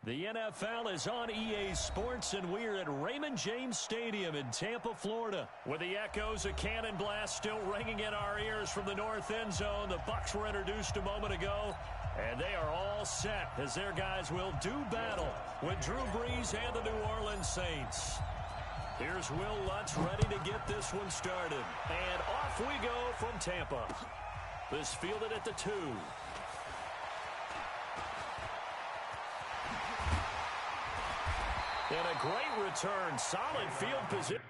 The NFL is on EA Sports, and we're at Raymond James Stadium in Tampa, Florida, where the echoes of cannon blast still ringing in our ears from the north end zone. The Bucs were introduced a moment ago, and they are all set as their guys will do battle with Drew Brees and the New Orleans Saints. Here's Will Lutz ready to get this one started. And off we go from Tampa. This fielded at the 2. And a great return. Solid field position.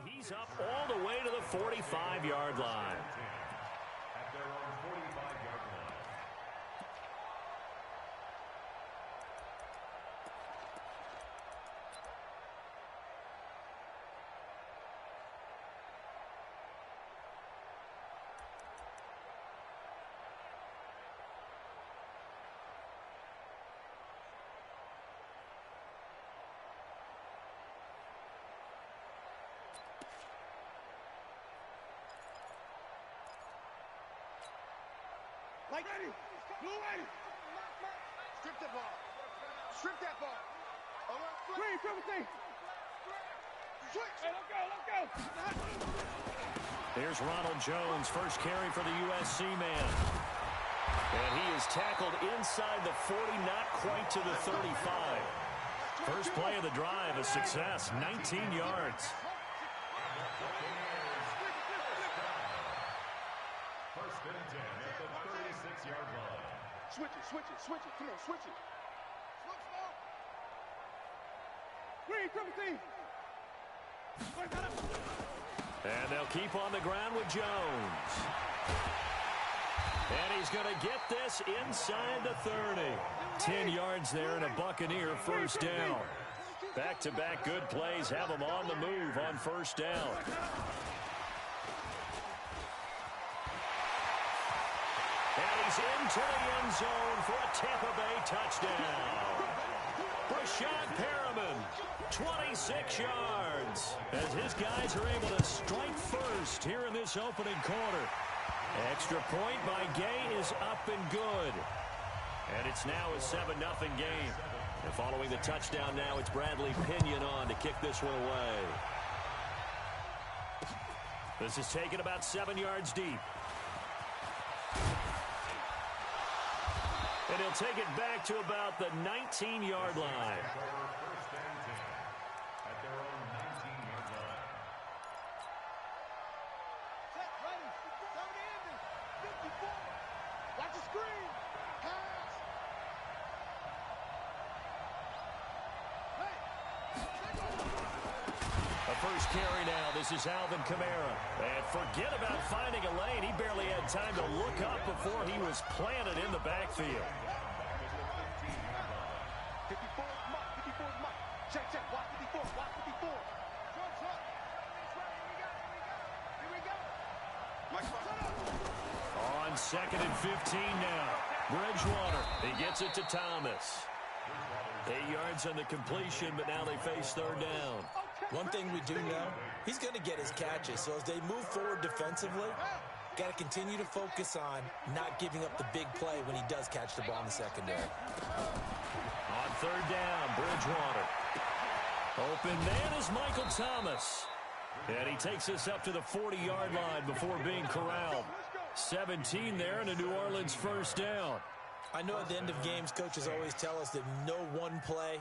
He's up all the way to the 45-yard line. At their own 45-yard line. Like ready. Blue ready. Strip that ball. Strip that ball. Green, triple T. Switch. Hey, let's go. There's Ronald Jones, first carry for the USC man. And he is tackled inside the 40, not quite to the 35. First play of the drive, a success, 19 yards. First and 10 at the 36-yard line. Switch it. Come on, switch it. Green, triple T. And they'll keep on the ground with Jones. And he's going to get this inside the 30. 10 yards there and a Buccaneer first down. Back-to-back good plays have him on the move on first down. And he's into the end zone for a Tampa Bay touchdown. Rashad Perriman, 26 yards, as his guys are able to strike first here in this opening quarter. Extra point by Gay is up and good. And it's now a 7-0 game. And following the touchdown now, it's Bradley Pinion on to kick this one away. This is taken about 7 yards deep. And he'll take it back to about the 19-yard line. First and 10 at their own 19-yard line. Watch the screen. Pass. first carry now. This is Alvin Kamara. And forget about finding a lane. He barely had time to look up before he was planted in the backfield. 54 mark, 54 mark. Check, watch 54, watch 54. Here we go. On 2nd and 15 now. Bridgewater, he gets it to Thomas. 8 yards on the completion, but now they face third down. One thing we do know, he's going to get his catches. So as they move forward defensively, got to continue to focus on not giving up the big play when he does catch the ball in the secondary. On third down, Bridgewater. Open man is Michael Thomas. And he takes us up to the 40-yard line before being corralled. 17 there and a New Orleans first down. I know at the end of games, coaches always tell us that no one play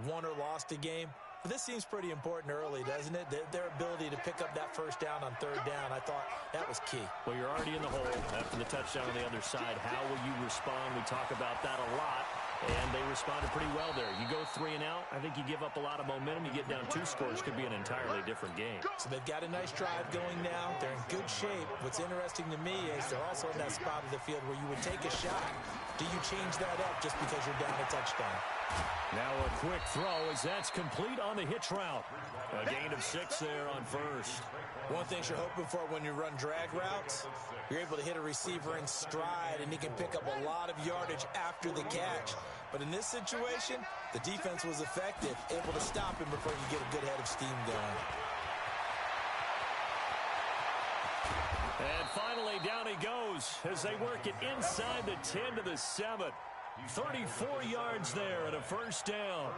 won or lost a game. But this seems pretty important early, doesn't it? Their ability to pick up that first down on third down, I thought that was key. Well, you're already in the hole after the touchdown on the other side. How will you respond? We talk about that a lot, and they responded pretty well there. You go 3 and out, I think you give up a lot of momentum. You get down 2 scores, could be an entirely different game. So they've got a nice drive going now. They're in good shape. What's interesting to me is they're also in that spot of the field where you would take a shot. Do you change that up just because you're down a touchdown? Now a quick throw as that's complete on the hitch route. A gain of 6 there on first. One thing you're hoping for when you run drag routes, you're able to hit a receiver in stride, and he can pick up a lot of yardage after the catch. But in this situation, the defense was effective, able to stop him before you get a good head of steam going. And finally, down he goes as they work it inside the 10 to the 7. 34 yards there and a first down.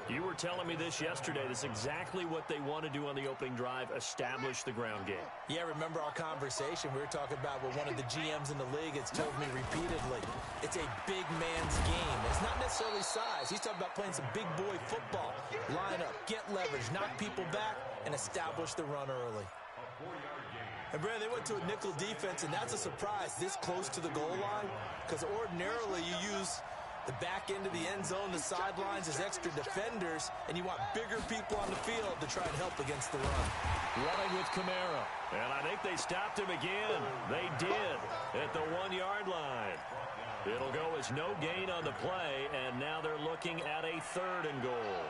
You were telling me this yesterday. This is exactly what they want to do on the opening drive, establish the ground game. Yeah, remember our conversation. We were talking about what one of the GMs in the league has told me repeatedly. It's a big man's game. It's not necessarily size. He's talking about playing some big boy football. Line up, get leverage, knock people back, and establish the run early. And, Brad, they went to a nickel defense, and that's a surprise this close to the goal line, because ordinarily you use the back end of the end zone, the sidelines as extra defenders, and you want bigger people on the field to try and help against the run. Running with Kamara, and I think they stopped him again. They did at the 1-yard line. It'll go as no gain on the play, and now they're looking at a 3rd and goal.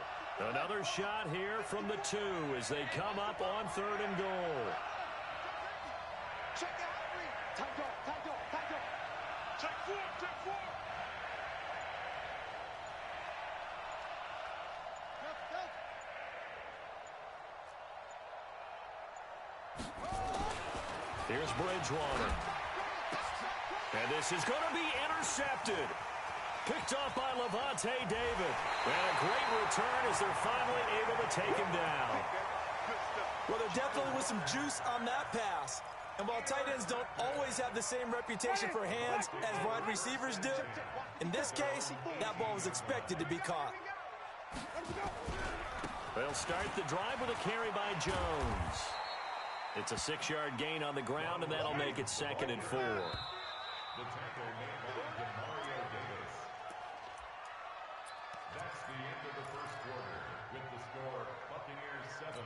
Another shot here from the 2 as they come up on 3rd and goal. Check out 3. Tight dog. Check 4. Here's Bridgewater. And this is going to be intercepted. Picked off by Levante David. And a great return as they're finally able to take him down. Well, there definitely was some juice on that pass. And while tight ends don't always have the same reputation for hands as wide receivers do, in this case, that ball was expected to be caught. They'll start the drive with a carry by Jones. It's a 6-yard gain on the ground, and that'll make it 2nd and 4. The tackle made by Demario Davis. That's the end of the first quarter with the score Buccaneers 7,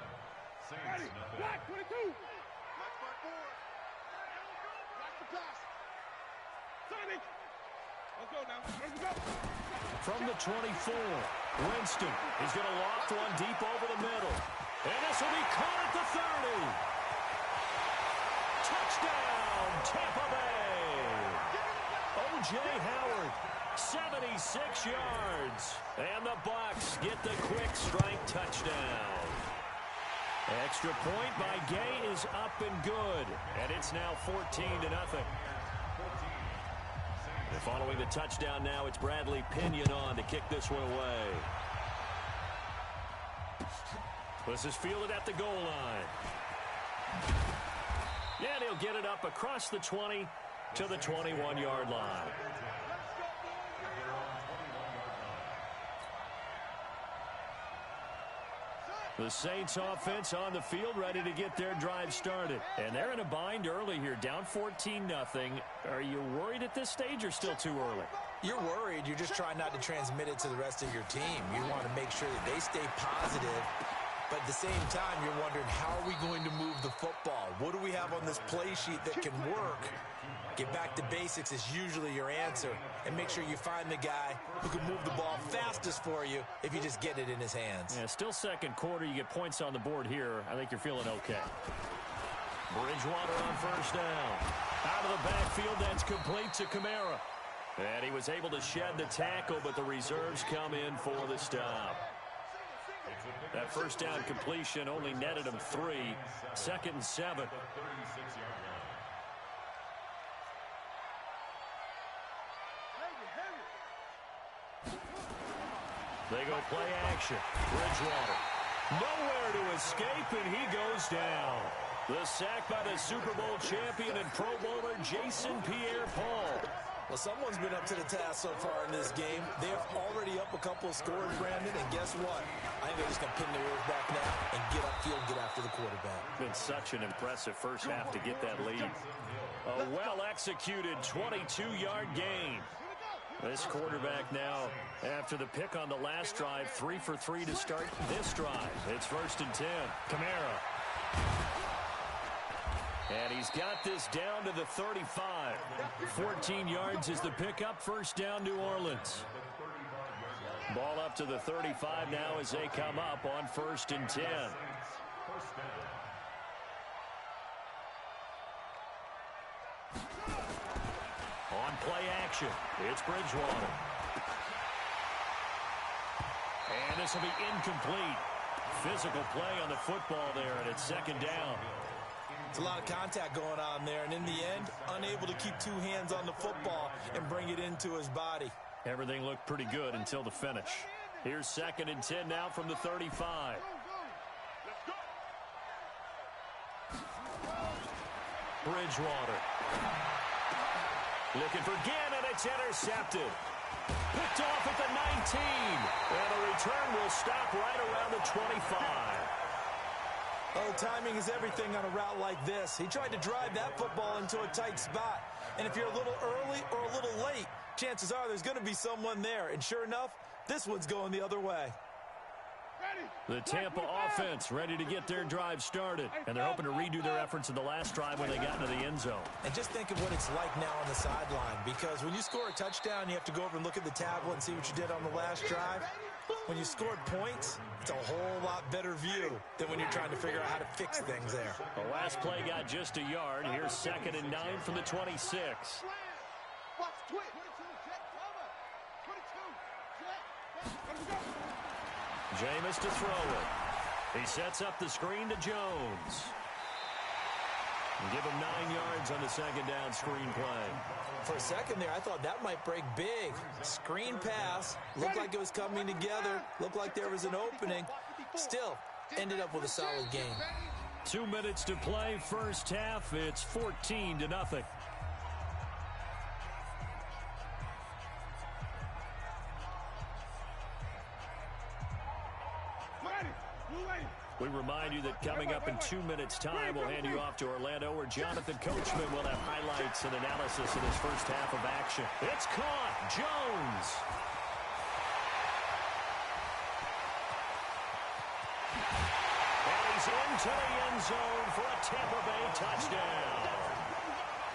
Saints nothing. Black 22. Black front forward. Black the pass. Sonic. Let's go now. Let's go. From the 24, Winston. He's going to loft one deep over the middle. And this will be caught at the 30. Touchdown, Tampa Bay. O.J. Howard, 76 yards. And the Bucs get the quick strike touchdown. Extra point by Gay is up and good. And it's now 14-0. And following the touchdown now, it's Bradley Pinion on to kick this one away. This is fielded at the goal line. And he'll get it up across the 20 to the 21-yard line. The Saints offense on the field ready to get their drive started. And they're in a bind early here, down 14-0. Are you worried at this stage or still too early? You're worried. You're just trying not to transmit it to the rest of your team. You want to make sure that they stay positive But at the same time, you're wondering, how are we going to move the football? What do we have on this play sheet that can work? Get back to basics is usually your answer. And make sure you find the guy who can move the ball fastest for you if you just get it in his hands. Yeah, still second quarter. You get points on the board here. I think you're feeling okay. Bridgewater on first down. Out of the backfield, that's complete to Kamara. And he was able to shed the tackle, but the reserves come in for the stop. That first down completion only netted him 3. 2nd and 7. They go play action. Bridgewater. Nowhere to escape, and he goes down. The sack by the Super Bowl champion and Pro Bowler Jason Pierre-Paul. Well, someone's been up to the task so far in this game. They're already up a couple of scores, Brandon, and guess what? I think they're just going to pin their ears back now and get upfield and get after the quarterback. Been such an impressive first half to get that lead. A well-executed 22-yard gain. This quarterback now, after the pick on the last drive, 3 for 3 to start this drive. It's 1st and 10. Kamara. And he's got this down to the 35. 14 yards is the pickup. First down, New Orleans. Ball up to the 35 now as they come up on 1st and 10. On play action, it's Bridgewater. And this will be incomplete. Physical play on the football there, and it's 2nd down. It's a lot of contact going on there, and in the end, unable to keep 2 hands on the football and bring it into his body. Everything looked pretty good until the finish. Here's 2nd and 10 now from the 35. Bridgewater. Looking for Gann, and it's intercepted. Picked off at the 19. And the return will stop right around the 25. Oh, timing is everything on a route like this. He tried to drive that football into a tight spot. And if you're a little early or a little late, chances are there's going to be someone there. And sure enough, this one's going the other way. The Tampa offense ready to get their drive started. And they're hoping to redo their efforts in the last drive when they got into the end zone. And just think of what it's like now on the sideline. Because when you score a touchdown, you have to go over and look at the tablet and see what you did on the last drive. When you scored points, it's a whole lot better view than when you're trying to figure out how to fix things there. The last play got just a yard. Here's 2nd and 9 from the 26. Jameis to throw it. He sets up the screen to Jones. And give him 9 yards on the 2nd down screen play. For a second there, I thought that might break big. Screen pass. Looked like it was coming together. Looked like there was an opening. Still, ended up with a solid game. 2 minutes to play, first half. It's 14-0. We remind you that coming up in 2 minutes' time, we'll hand you off to Orlando, where Jonathan Coachman will have highlights and analysis in his first half of action. It's caught. Jones. And he's into the end zone for a Tampa Bay touchdown.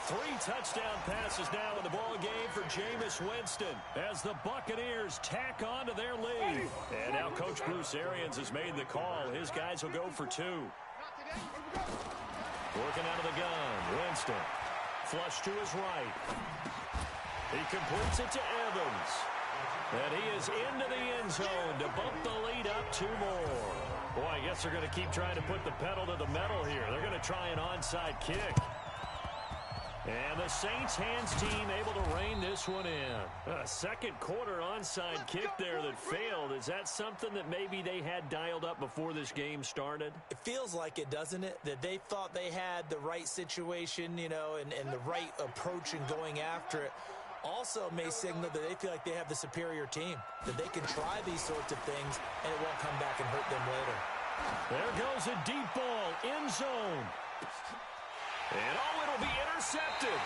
3 touchdown passes now in the ball game for Jameis Winston as the Buccaneers tack on to their lead. And now Coach Bruce Arians has made the call. His guys will go for 2. Working out of the gun. Winston. Flush to his right. He completes it to Evans. And he is into the end zone to bump the lead up 2 more. Boy, I guess they're going to keep trying to put the pedal to the metal here. They're going to try an onside kick. And the Saints hands team able to rein this one in. A second quarter onside kick there that failed. Is that something that maybe they had dialed up before this game started? It feels like it, doesn't it? That they thought they had the right situation, you know, and the right approach in going after it. Also may signal that they feel like they have the superior team, that they can try these sorts of things and it won't come back and hurt them later. There goes a deep ball, end zone. And it'll be intercepted.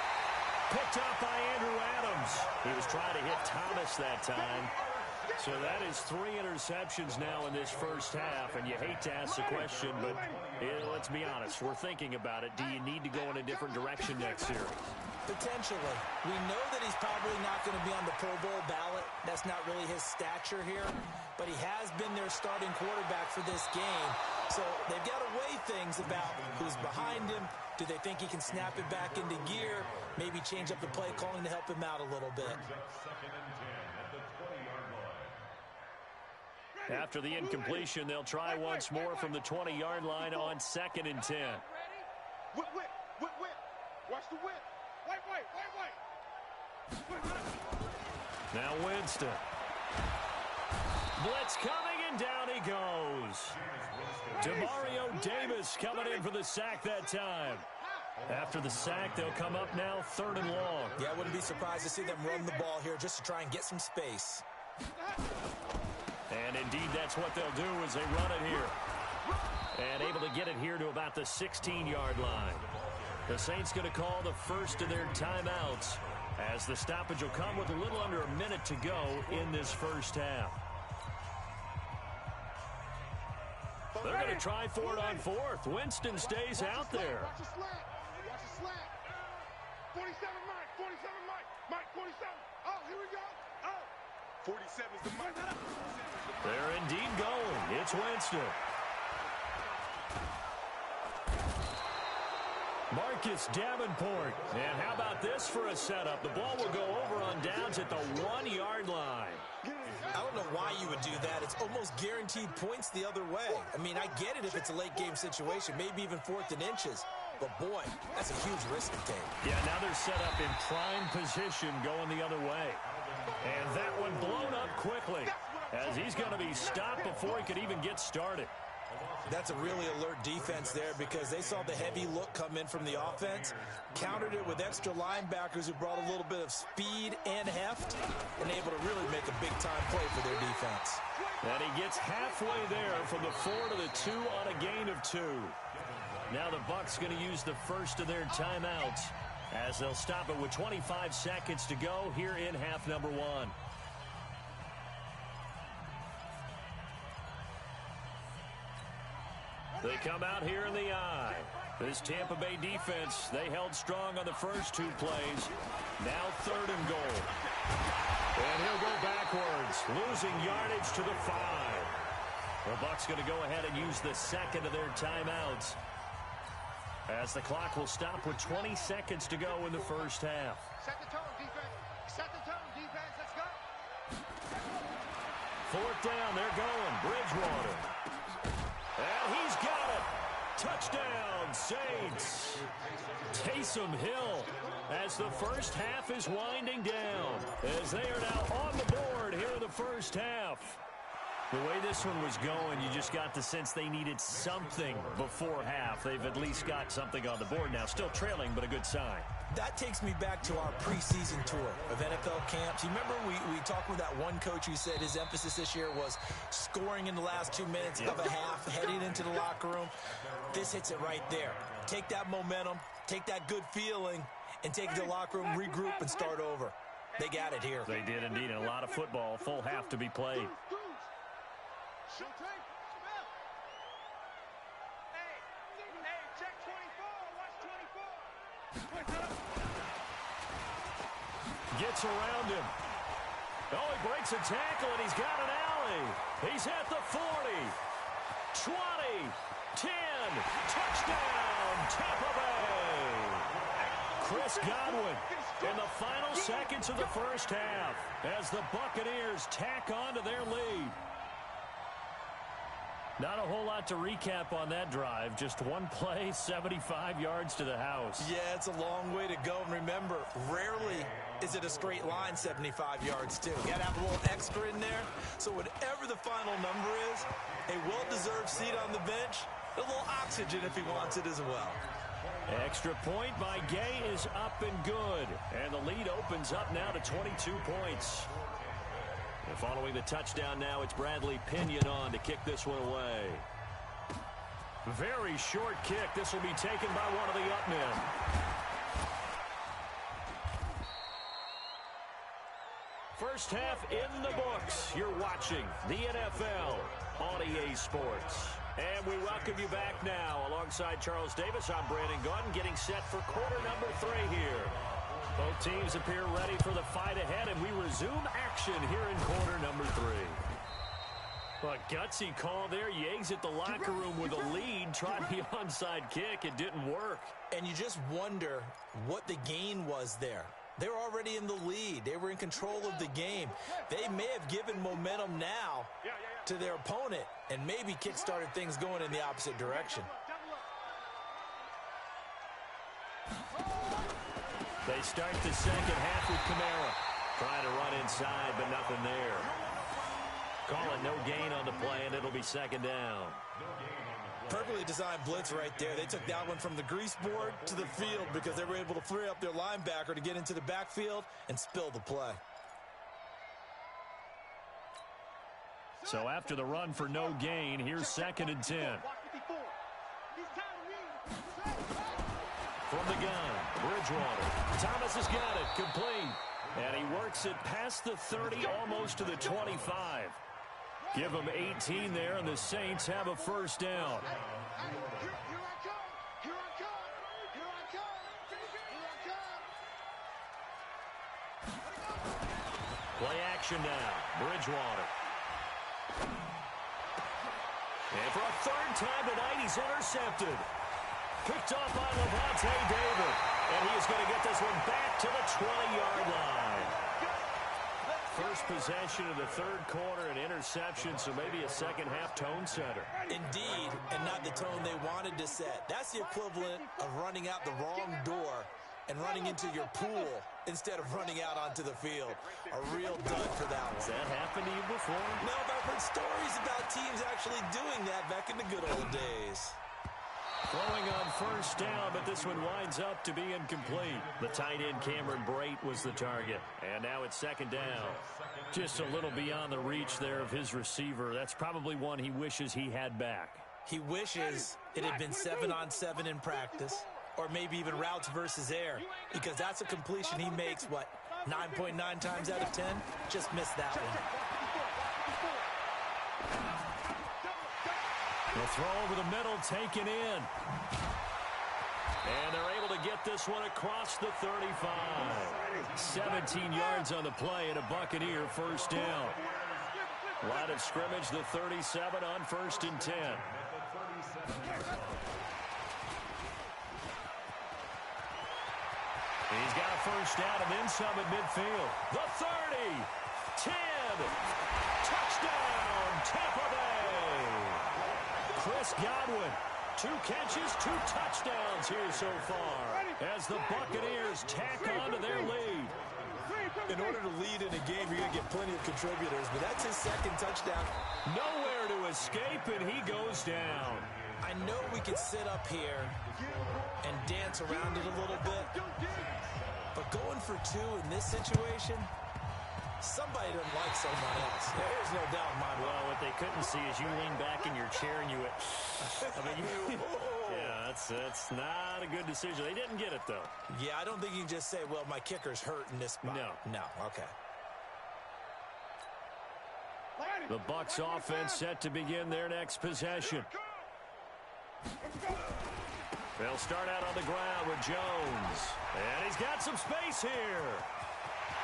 Picked up by Andrew Adams. He was trying to hit Thomas that time. So that is 3 interceptions now in this first half, and you hate to ask the question, but let's be honest. We're thinking about it. Do you need to go in a different direction next series? Potentially. We know that he's probably not going to be on the Pro Bowl ballot. That's not really his stature here. But he has been their starting quarterback for this game. So they've got to weigh things about who's behind him. Do they think he can snap it back into gear? Maybe change up the play calling to help him out a little bit. After the incompletion, they'll try once more from the 20-yard line on 2nd and 10. Whip. Watch the whip. Wait. Now Winston. Blitz coming, and down he goes. Demario Davis coming in for the sack that time. After the sack, they'll come up now 3rd and long. Yeah, I wouldn't be surprised to see them run the ball here just to try and get some space. And indeed, that's what they'll do as they run it here. And able to get it here to about the 16-yard line. The Saints going to call the first of their timeouts as the stoppage will come with a little under a minute to go in this first half. They're going to try for it on 4th. Winston stays out there. Watch the slant. 47, Mike. 47. Oh, here we go. Oh. 47 is the Mike. They're indeed going. It's Winston. Marcus Davenport. And how about this for a setup? The ball will go over on downs at the 1-yard line. I don't know why you would do that. It's almost guaranteed points the other way. I mean, I get it if it's a late game situation, maybe even 4th and inches. But, boy, that's a huge risk to take. Yeah, now they're set up in prime position going the other way. And that one blown up quickly as he's going to be stopped before he could even get started. That's a really alert defense there because they saw the heavy look come in from the offense, countered it with extra linebackers who brought a little bit of speed and heft, and able to really make a big-time play for their defense. And he gets halfway there from the 4 to the 2 on a gain of 2. Now the Bucs going to use the first of their timeouts as they'll stop it with 25 seconds to go here in half number 1. They come out here in the eye. This Tampa Bay defense, they held strong on the first 2 plays. Now 3rd and goal. And he'll go backwards, losing yardage to the 5. The Bucs going to go ahead and use the second of their timeouts as the clock will stop with 20 seconds to go in the first half. Set the tone, defense. Set the tone, defense. Let's go. 4th down. They're going. Bridgewater. And he's got it. Touchdown, Saints. Taysom Hill as the first half is winding down as they are now on the board here in the first half. The way this one was going, you just got the sense they needed something before half. They've at least got something on the board now. Still trailing, but a good sign. That takes me back to our preseason tour of NFL camps. You remember we talked with that one coach who said his emphasis this year was scoring in the last 2 minutes of a half, heading into the locker room. This hits it right there. Take that momentum, take that good feeling, and take it to the locker room, regroup, and start over. They got it here. They did indeed, and a lot of football, full half to be played. Showtime. Hey, check 24. Watch 24. Gets around him. Oh, he breaks a tackle, and he's got an alley. He's at the 40, 20, 10. Touchdown, Tampa Bay. Chris Godwin in the final seconds of the first half as the Buccaneers tack on to their lead. Not a whole lot to recap on that drive. Just one play, 75 yards to the house. Yeah, it's a long way to go. And remember, rarely is it a straight line 75 yards, too. You got to have a little extra in there. So whatever the final number is, a well-deserved seat on the bench, a little oxygen if he wants it as well. Extra point by Gay is up and good. And the lead opens up now to 22 points. And following the touchdown now, it's Bradley Pinion on to kick this one away. Very short kick. This will be taken by one of the up men. First half in the books. You're watching the NFL on EA Sports. And we welcome you back now. Alongside Charles Davis, I'm Brandon Gordon, getting set for quarter number 3 here. Both teams appear ready for the fight ahead, and we resume action here in quarter number 3. But gutsy call there. You exit the locker room with a lead, tried the onside kick. It didn't work. And you just wonder what the gain was there. They were already in the lead. They were in control of the game. They may have given momentum now to their opponent and maybe kick-started things going in the opposite direction. They start the second half with Kamara. Trying to run inside, but nothing there. Call it no gain on the play, and it'll be second down. Perfectly designed blitz right there. They took that one from the grease board to the field because they were able to free up their linebacker to get into the backfield and spill the play. So after the run for no gain, here's second and 10. From the gun, Bridgewater. Thomas has got it, complete. And he works it past the 30, almost to the 25. Give them 18 there, and the Saints have a first down. Play action now, Bridgewater. And for a third time tonight, he's intercepted. Picked off by Levante David. And he is going to get this one back to the 20-yard line. First possession of the third quarter, an interception, so maybe a second-half tone setter. Indeed, and not the tone they wanted to set. That's the equivalent of running out the wrong door and running into your pool instead of running out onto the field. A real dud for that one. Has that happened to you before? No, but I've heard stories about teams actually doing that back in the good old days. Throwing on first down, but this one winds up to be incomplete. The tight end Cameron Brate was the target. And now it's second down. Just a little beyond the reach there of his receiver. That's probably one he wishes he had back. He wishes it had been 7-on-7 in practice, or maybe even routes versus air, because that's a completion he makes, 9.9 times out of 10? Just missed that one. The throw over the middle taken in. And they're able to get this one across the 35. 17 yards on the play and a Buccaneer first down. Line of scrimmage, the 37 on first and 10. He's got a first down and then some at midfield. The 30, 10, touchdown, Tampa Bay. Chris Godwin, 2 catches, 2 touchdowns here so far as the Buccaneers tack on to their lead. In order to lead in a game, you're going to get plenty of contributors, but that's his second touchdown. Nowhere to escape, and he goes down. I know we could sit up here and dance around it a little bit, but going for 2 in this situation, somebody doesn't like someone else. There's no doubt in my mind. Well, what they couldn't see is you lean back in your chair and you went, yeah, that's not a good decision. They didn't get it, though. Yeah, I don't think you can just say, well, my kicker's hurt in this spot. No, okay. The Bucs offense set to begin their next possession. They'll start out on the ground with Jones. And he's got some space here.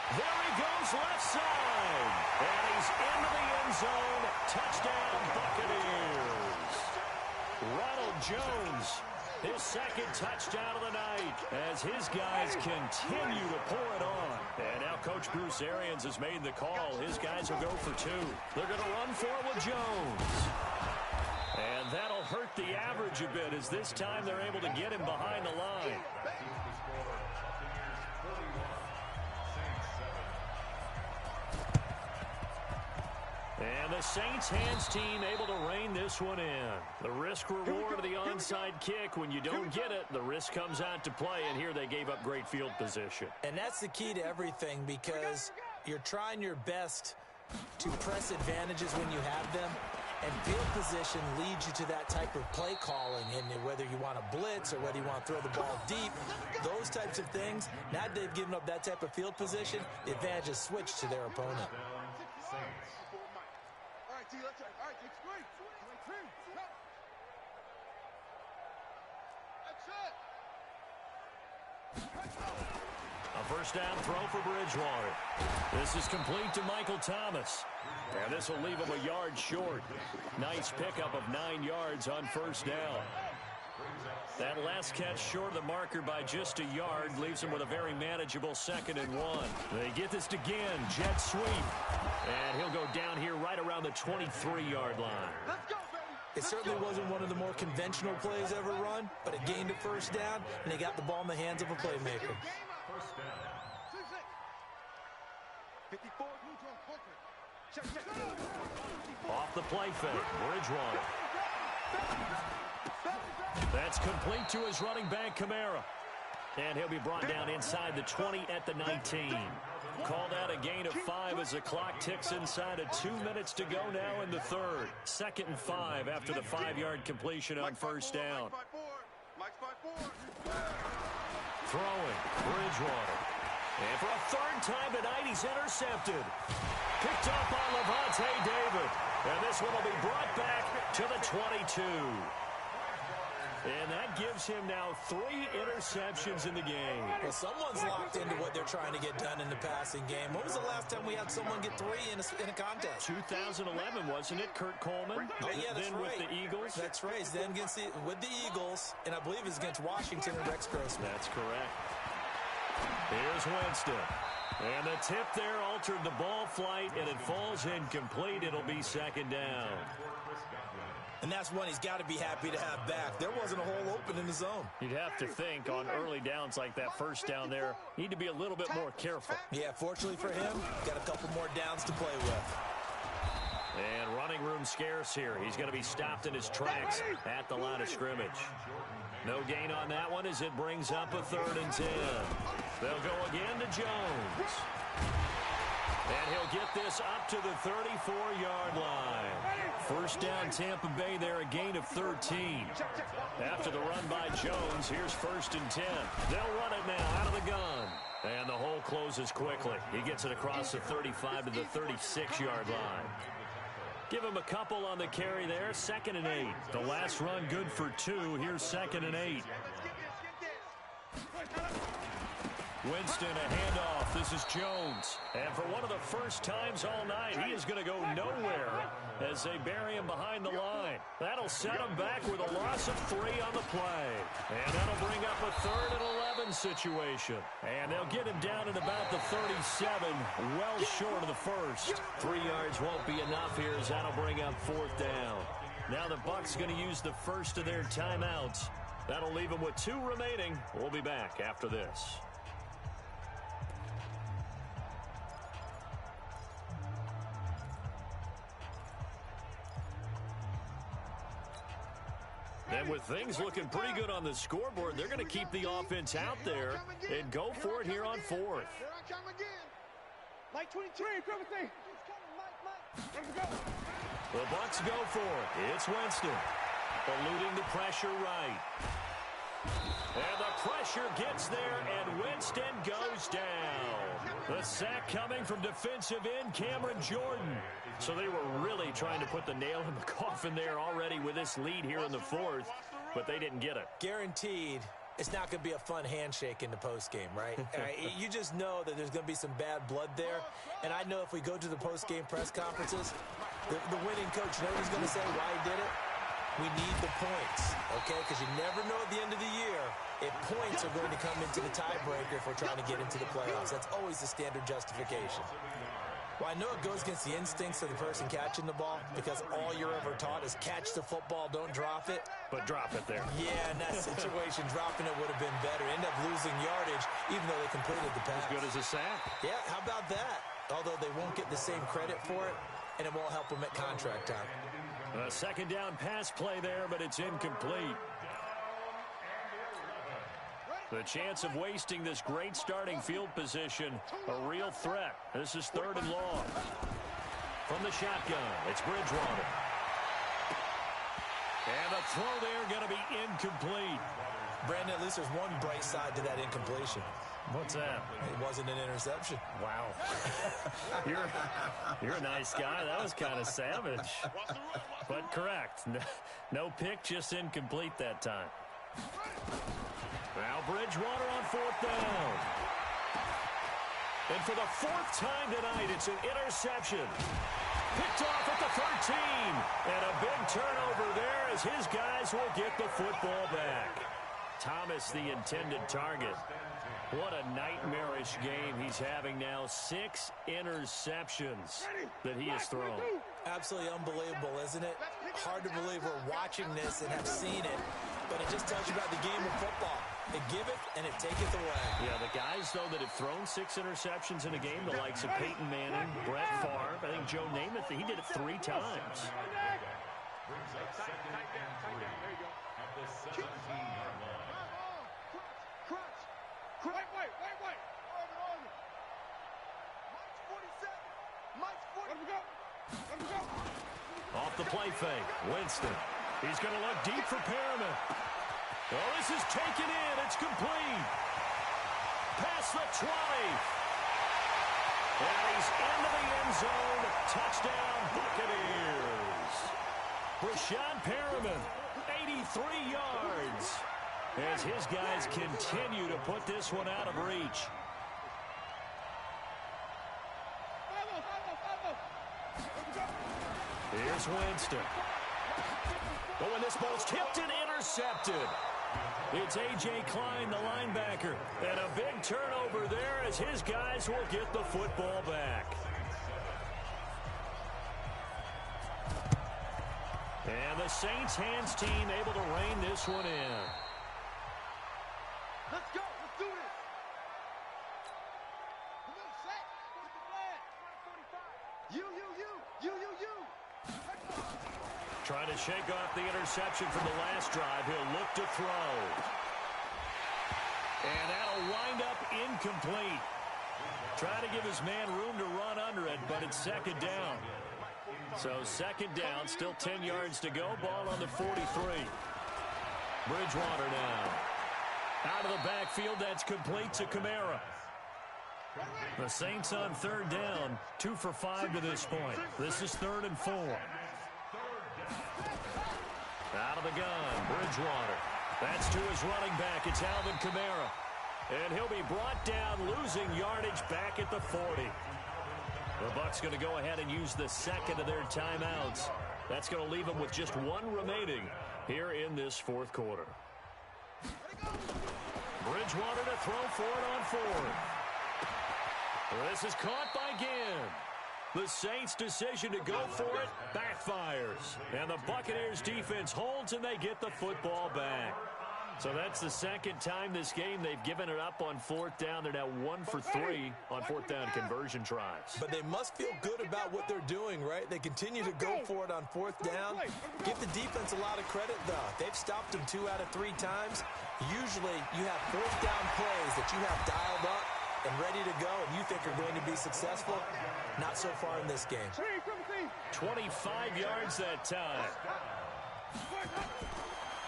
There he goes left side. And he's into the end zone. Touchdown, Buccaneers. Ronald Jones, his second touchdown of the night as his guys continue to pour it on. And now Coach Bruce Arians has made the call. His guys will go for 2. They're going to run for it with Jones. And that'll hurt the average a bit as this time they're able to get him behind the line. And the Saints hands team able to rein this one in. The risk reward of the onside kick. When you don't get it, the risk comes out to play, and here they gave up great field position. And that's the key to everything, because you're trying your best to press advantages when you have them, And field position leads you to that type of play calling, and whether you want to blitz or whether you want to throw the ball deep, those types of things. Now that they've given up that type of field position, the advantage is switched to their opponent. All right, T, let's try. All right, it's great. That's it. A first down throw for Bridgewater. This is complete to Michael Thomas. And this will leave him a yard short. Nice pickup of 9 yards on first down. That last catch short of the marker by just a yard leaves him with a very manageable 2nd and 1. They get this again. Jet sweep. And he'll go down here right around the 23-yard line. Let's go, baby. It certainly wasn't one of the more conventional plays ever run, but it gained a first down, and they got the ball in the hands of a playmaker. First down. 54. Check. Off the play fake, Bridgewater. That's complete to his running back, Kamara. And he'll be brought down inside the 20 at the 19. Called out a gain of 5 as the clock ticks inside of 2 minutes to go now in the third. 2nd and 5 after the 5-yard completion on first down. Mike's by 4. Throwing, Bridgewater. And for a 3rd time tonight, he's intercepted. Picked up by Levante David. And this one will be brought back to the 22. And that gives him now 3 interceptions in the game. Well, someone's locked into what they're trying to get done in the passing game. When was the last time we had someone get 3 in a contest? 2011, wasn't it, Kurt Coleman? Oh, yeah, that's then right. with the Eagles? That's right. Then with the Eagles, and I believe it's against Washington and Rex Grossman. That's correct. Here's Winston. And the tip there altered the ball flight, and it falls incomplete. It'll be 2nd down. And that's one he's got to be happy to have back. There wasn't a hole open in the zone. You'd have to think on early downs like that first down there, need to be a little bit more careful. Yeah, fortunately for him, got a couple more downs to play with. And running room scarce here. He's going to be stopped in his tracks at the line of scrimmage. No gain on that one as it brings up a 3rd and 10. They'll go again to Jones. And he'll get this up to the 34-yard line. First down, Tampa Bay there, a gain of 13. After the run by Jones, here's 1st and 10. They'll run it now out of the gun. And the hole closes quickly. He gets it across the 35 to the 36-yard line. Give him a couple on the carry there. 2nd and 8. The last run good for 2. Here's 2nd and 8. Winston, a handoff. This is Jones. And for one of the first times all night, he is going to go nowhere as they bury him behind the line. That'll set him back with a loss of 3 on the play. And that'll bring up a 3rd and 11 situation. And they'll get him down at about the 37, well short of the first. 3 yards won't be enough here as that'll bring up 4th down. Now the Bucs going to use the first of their timeouts. That'll leave them with 2 remaining. We'll be back after this. And with things looking pretty good on the scoreboard, they're going to keep the offense out there and go for it here on 4th. Here I come again. Mike 23, everything. Let's go. The Bucs go for it. It's Winston. Eluding the pressure right. And the pressure gets there, and Winston goes down. The sack coming from defensive end Cameron Jordan. So they were really trying to put the nail in the coffin there already with this lead here in the 4th, but they didn't get it. Guaranteed, it's not going to be a fun handshake in the postgame, right? You just know that there's going to be some bad blood there. And I know if we go to the postgame press conferences, the winning coach, you know what he's going to say, why he did it? We need the points, okay? Because you never know at the end of the year if points are going to come into the tiebreaker if we're trying to get into the playoffs. That's always the standard justification. Well, I know it goes against the instincts of the person catching the ball because all you're ever taught is catch the football, don't drop it. But drop it there. Yeah, in that situation, dropping it would have been better. End up losing yardage even though they completed the pass. As good as a sack. Yeah, how about that? Although they won't get the same credit for it, and it won't help them at contract time. A 2nd down pass play there, but it's incomplete. The chance of wasting this great starting field position, a real threat. This is 3rd and long. From the shotgun, it's Bridgewater. And the throw there going to be incomplete. Brandon, at least there's one bright side to that incompletion. What's that? It wasn't an interception. Wow. You're a nice guy. That was kind of savage. But correct. No pick, just incomplete that time. Now Bridgewater on 4th down. And for the 4th time tonight, it's an interception. Picked off at the 13. And a big turnover there as his guys will get the football back. Thomas, the intended target. What a nightmarish game he's having now. 6 interceptions that he has thrown. Absolutely unbelievable, isn't it? Hard to believe we're watching this and have seen it, but it just tells you about the game of football. It giveth and it taketh away. Yeah, the guys, though, that have thrown 6 interceptions in a game, the likes of Peyton Manning, Brett Favre, I think Joe Namath, he did it 3 times. Brings up 2nd and 3 at the 17-yard line. Wait. Mike's 47. Let him go. Off the play fake, Winston. He's going to look deep for Perriman. Oh, this is taken in. It's complete. Past the 20. And he's into the end zone. Touchdown, Buccaneers. Brashad Perriman, 83 yards. As his guys continue to put this one out of reach. Here's Winston. Oh, and this ball's tipped and intercepted. It's A.J. Klein, the linebacker. And a big turnover there as his guys will get the football back. And the Saints hands team able to rein this one in. Let's go. Let's do this. Come on, Shaq. Get the flag. You. Trying to shake off the interception from the last drive. He'll look to throw. And that'll wind up incomplete. Trying to give his man room to run under it, but it's 2nd down. So 2nd down, still 10 yards to go. Ball on the 43. Bridgewater now. Out of the backfield, that's complete to Kamara. The Saints on 3rd down, 2 for 5 to this point. This is 3rd and 4. Out of the gun, Bridgewater. That's to his running back. It's Alvin Kamara. And he'll be brought down, losing yardage back at the 40. The Bucs going to go ahead and use the 2nd of their timeouts. That's going to leave them with just 1 remaining here in this 4th quarter. Bridgewater to throw for it on 4th. This is caught by Ginn. The Saints' decision to go for it backfires. And the Buccaneers defense holds and they get the football back. So that's the 2nd time this game they've given it up on 4th down. They're now 1 for 3 on 4th down conversion tries. But they must feel good about what they're doing, right? They continue to go for it on 4th down. Give the defense a lot of credit, though. They've stopped them 2 out of 3 times. Usually you have 4th down plays that you have dialed up and ready to go and you think are going to be successful. Not so far in this game. 25 yards that time.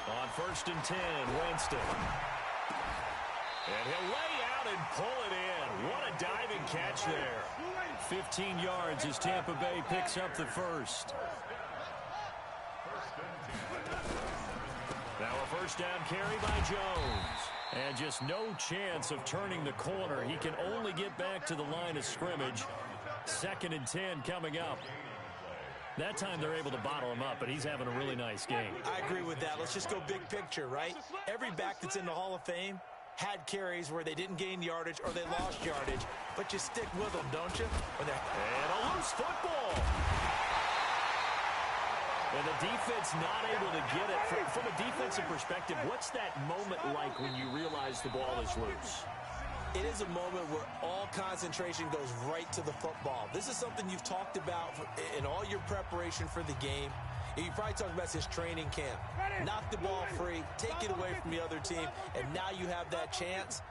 On 1st and 10, Winston. And he'll lay out and pull it in. What a diving catch there. 15 yards as Tampa Bay picks up the 1st. Now a 1st down carry by Jones. And just no chance of turning the corner. He can only get back to the line of scrimmage. 2nd and 10 coming up. That time they're able to bottle him up, but he's having a really nice game. I agree with that. Let's just go big picture, right? Every back that's in the Hall of Fame had carries where they didn't gain yardage or they lost yardage, but you stick with them, don't you? And a loose football. And the defense not able to get it. From a defensive perspective, what's that moment like when you realize the ball is loose? It is a moment where all concentration goes right to the football. This is something you've talked about in all your preparation for the game. You probably talked about this training camp. Knock the ball free, take it away from the other team, and now you have that chance.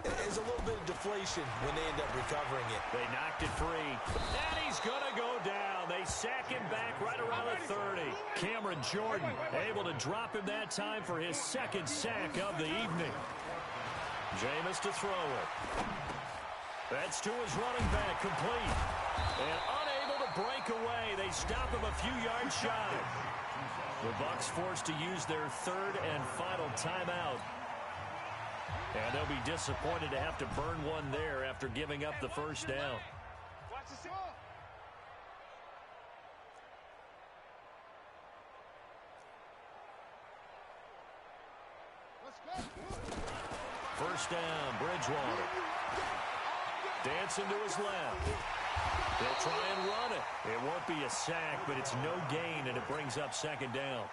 There's a little bit of deflation when they end up recovering it. They knocked it free. And he's going to go down. They sack him back right around the 30. Cameron Jordan able to drop him that time for his second sack of the evening. Jameis to throw it. That's to his running back, complete. And unable to break away. They stop him a few yards shy. The Bucs forced to use their third and final timeout. And they'll be disappointed to have to burn one there after giving up the first down. First down, Bridgewater. Dancing to his left. They'll try and run it. It won't be a sack, but it's no gain, and it brings up second down.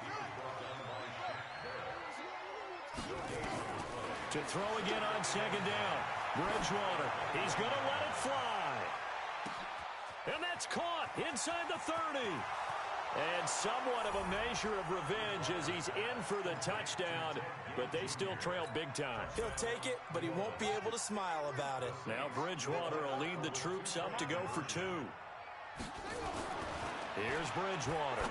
To throw again on second down. Bridgewater, he's going to let it fly. And that's caught inside the 30. And somewhat of a measure of revenge as he's in for the touchdown, but they still trail big time. He'll take it, but he won't be able to smile about it. Now Bridgewater will lead the troops up to go for two. Here's Bridgewater.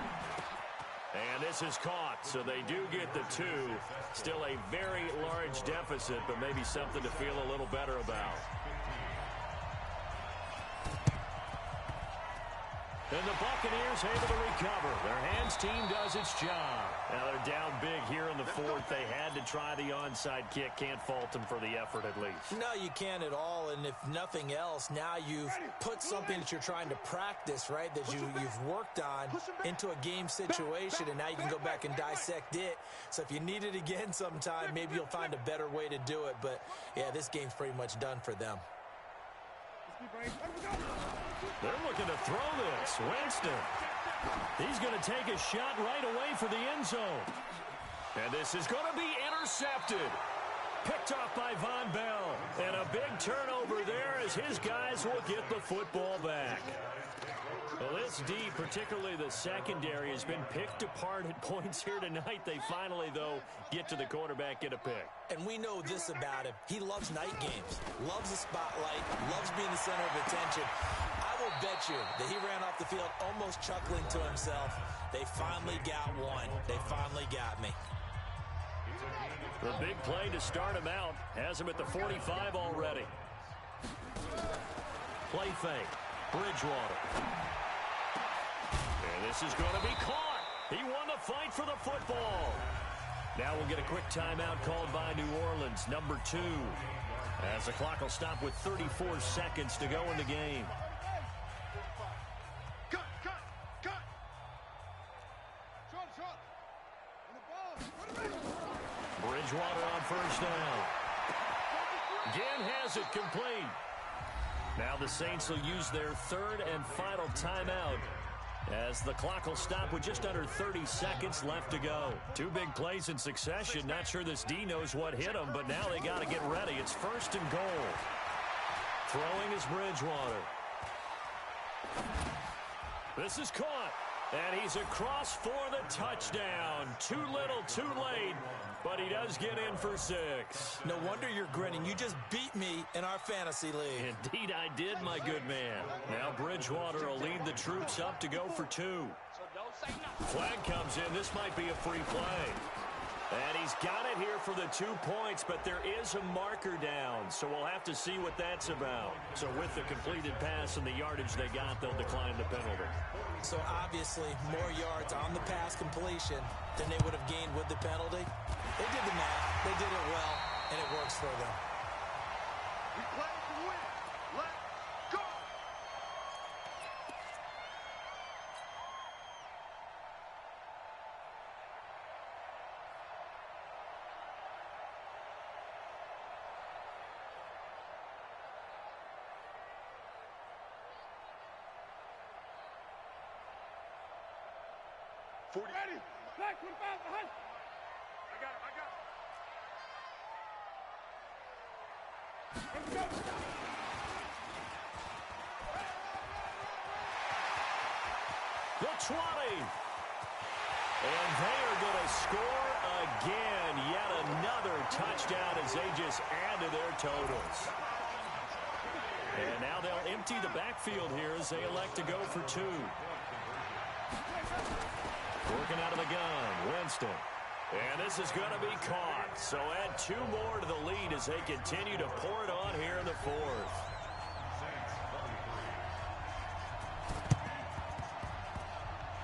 And this is caught, so they do get the two. Still a very large deficit, but maybe something to feel a little better about. And the Buccaneers able to recover. Their hands team does its job. Now they're down big here in the fourth. They had to try the onside kick. Can't fault them for the effort at least. No, you can't at all. And if nothing else, now you've put something that you're trying to practice, right, that you've worked on into a game situation, and now you can go back and dissect it. So if you need it again sometime, maybe you'll find a better way to do it. But, yeah, this game's pretty much done for them. They're looking to throw this. Winston. He's going to take a shot right away for the end zone. And this is going to be intercepted. Picked off by Von Bell. And a big turnover there as his guys will get the football back. Well, this D, particularly the secondary, has been picked apart at points here tonight. They finally, though, get to the quarterback, get a pick. And we know this about him. He loves night games, loves the spotlight, loves being the center of attention. I will bet you that he ran off the field almost chuckling to himself. They finally got one. They finally got me. The big play to start him out has him at the 45 already. Play fake. Bridgewater. And this is going to be caught. He won the fight for the football. Now we'll get a quick timeout called by New Orleans, number 2. As the clock will stop with 34 seconds to go in the game. Cut. Bridgewater on first down. Again has it complete. Now the Saints will use their third and final timeout as the clock will stop with just under 30 seconds left to go. Two big plays in succession. Not sure this D knows what hit them, but now they got to get ready. It's first and goal. Throwing is Bridgewater. This is caught. And he's across for the touchdown. Too little, too late. But he does get in for 6. No wonder you're grinning. You just beat me in our fantasy league. Indeed I did, my good man. Now Bridgewater will lead the troops up to go for 2. Flag comes in. This might be a free play. And he's got it here for the 2 points, but there is a marker down, so we'll have to see what that's about. So with the completed pass and the yardage they got, they'll decline the penalty. So obviously more yards on the pass completion than they would have gained with the penalty. They did the math. They did it well, and it works for them. We play to win. Let's go. Ready. Back, put it back, behind. I got it. Let's go. The 20. And they are going to score again. Yet another touchdown as they just add to their totals. And now they'll empty the backfield here as they elect to go for 2. Working out of the gun, Winston. And this is going to be caught. So add 2 more to the lead as they continue to pour it on here in the 4th.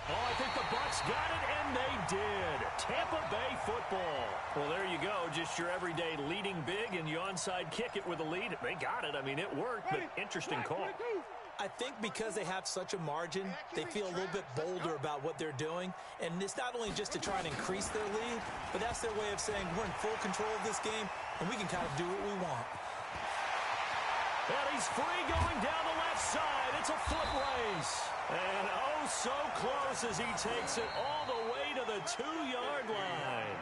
Oh, I think the Bucs got it, and they did. Tampa Bay football. Well, there you go. Just your everyday leading big, and you onside kick it with a lead. They got it. I mean, it worked, but interesting call. I think because they have such a margin, they feel a little bit bolder about what they're doing. And it's not only just to try and increase their lead, but that's their way of saying we're in full control of this game, and we can kind of do what we want. And he's free going down the left side. It's a foot race. And oh, so close as he takes it all the way to the 2-yard line.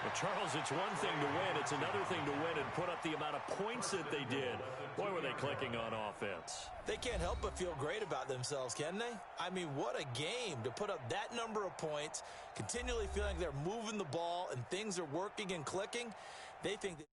Well, Charles, it's one thing to win. It's another thing to win and put up the amount of points that they did. Boy, were they clicking on offense. They can't help but feel great about themselves, can they? I mean, what a game to put up that number of points, continually feeling they're moving the ball and things are working and clicking. They think that